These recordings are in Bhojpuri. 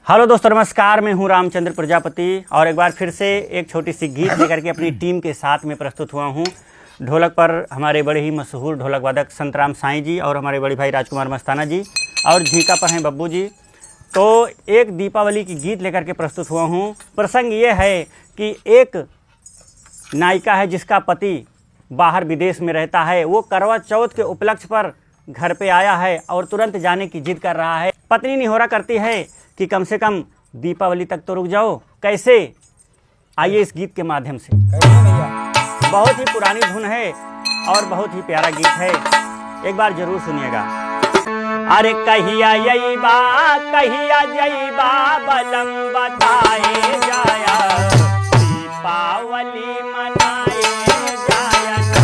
हेलो दोस्तों, नमस्कार। मैं हूं रामचंद्र प्रजापति और एक बार फिर से एक छोटी सी गीत लेकर के अपनी टीम के साथ में प्रस्तुत हुआ हूं। ढोलक पर हमारे बड़े ही मशहूर ढोलक वादक संतराम साईं जी और हमारे बड़े भाई राजकुमार मस्ताना जी, और झींका पर हैं बब्बू जी। तो एक दीपावली की गीत लेकर के प्रस्तुत हुआ हूं। प्रसंग ये है कि एक नायिका है जिसका पति बाहर विदेश में रहता है। वो करवा चौथ के उपलक्ष्य पर घर पे आया है और तुरंत जाने की जिद कर रहा है। पत्नी निहोरा करती है कि कम से कम दीपावली तक तो रुक जाओ। कैसे? आइए इस गीत के माध्यम से। बहुत ही पुरानी धुन है और बहुत ही प्यारा गीत है, एक बार जरूर सुनिएगा। अरे कहिया जइबा बलम बताए जाया, दीपावली मनाए जाया ना।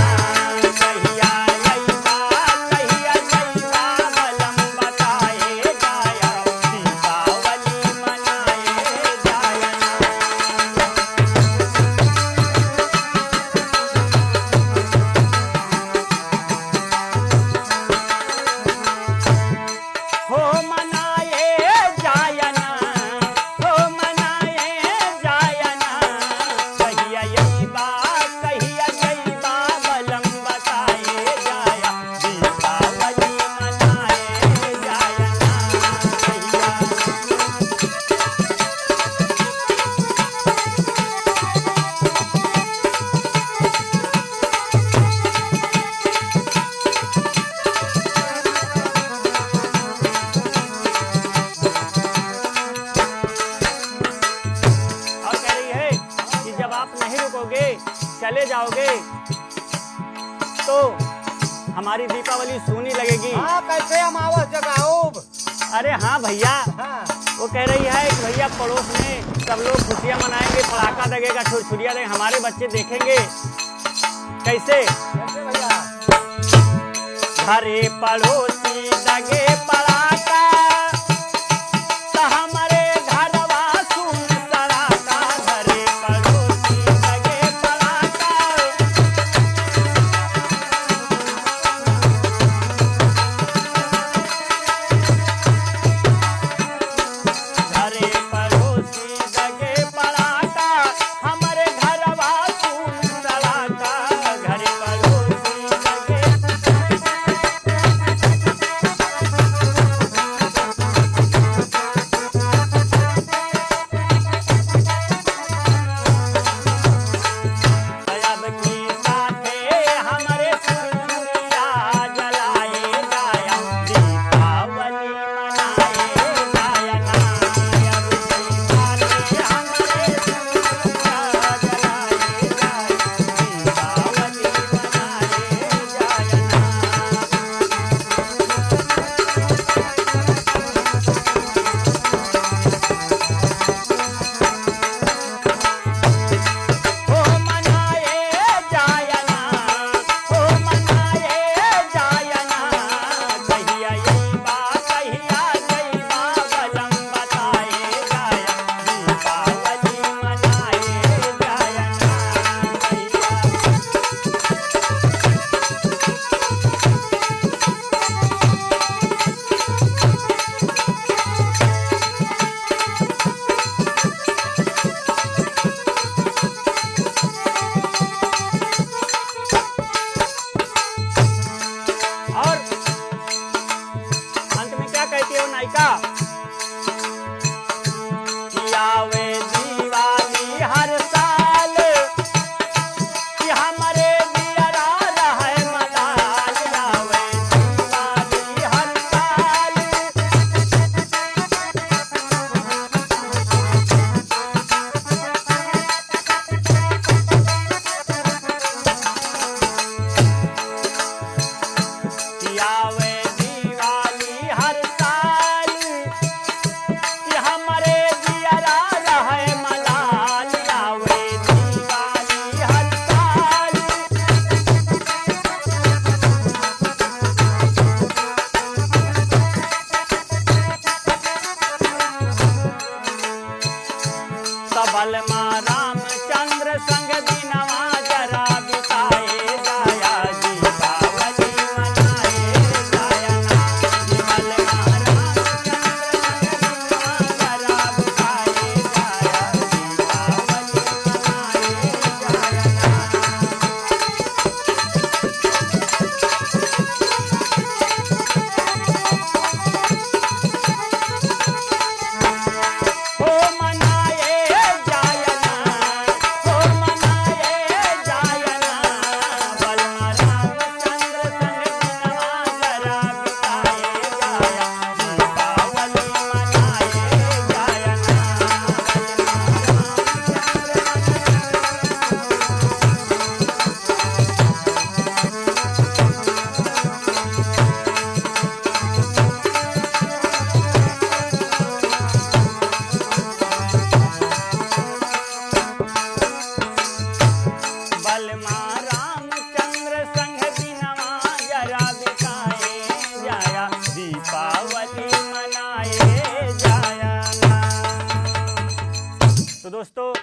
कहिया जइबा बलम बताए जाया, दीपावली मनाए जाया ना। हो मनाए जाया ना, हो मनाए जाया ना। कहिया जइबा बलम बताए जाया, दीपावली मनाए जाया ना। और कह रही है कि जब आप नहीं रुकोगे, चले जाओगे, तो हमारी दीपावली सूनी लगेगी। हाँ, कैसे हम आवाज जगाओ? अरे हाँ भैया, हाँ, वो कह रही है कि भैया पड़ोस में सब लोग खुशियाँ मनाएंगे, पटाखा लगेगा, छुरछुरियाँ लगेंगे, हमारे बच्चे देखेंगे। कैसे? कैसे भैया? घरे पड़ोसी लगे पड़ाका, तो हमारे घरवा सुन सड़ाका। घरे पड़ोसी लगे पड़ाका, घरे पड़ोसी लगे पड़ाका, हमारे घरवा सुन सड़ाका। घरे पड़ोसी लगे अब की साथे हमारे सुरसुरिया जलाए जाया, दीपावली मनाए जाया ना। अब की साथे हमारे सुरसुरिया जलाए जाया, दीपावली मनाए जाया ना। हो मनाए जाया ना, हो मनाए जाया ना। कहिया जइबा बलम बताए जाया, दीपावली मनाए जाया ना। और अंत में क्या कहती है वो नायिका? कि आवे दीवाली हर साल, कि हमारे दियरा रहे मलाल। आवे दीवाली हर साल, कि आवे दीवाली हर साल, कि हमारे दियरा रहे मलाल। आवे दीवाली हर साल, सबल माँ रामचंद्र संग दिनवा जरा बिताए जाया, दीपावली मनाए जाया ना। सबल माँ रामचंद्र संग दिनवा जरा दोस्तों,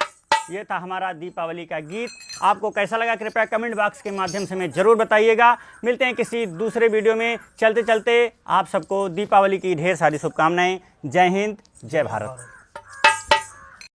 ये था हमारा दीपावली का गीत। आपको कैसा लगा कृपया कमेंट बॉक्स के माध्यम से हमें ज़रूर बताइएगा। मिलते हैं किसी दूसरे वीडियो में। चलते चलते आप सबको दीपावली की ढेर सारी शुभकामनाएं। जय हिंद, जय भारत।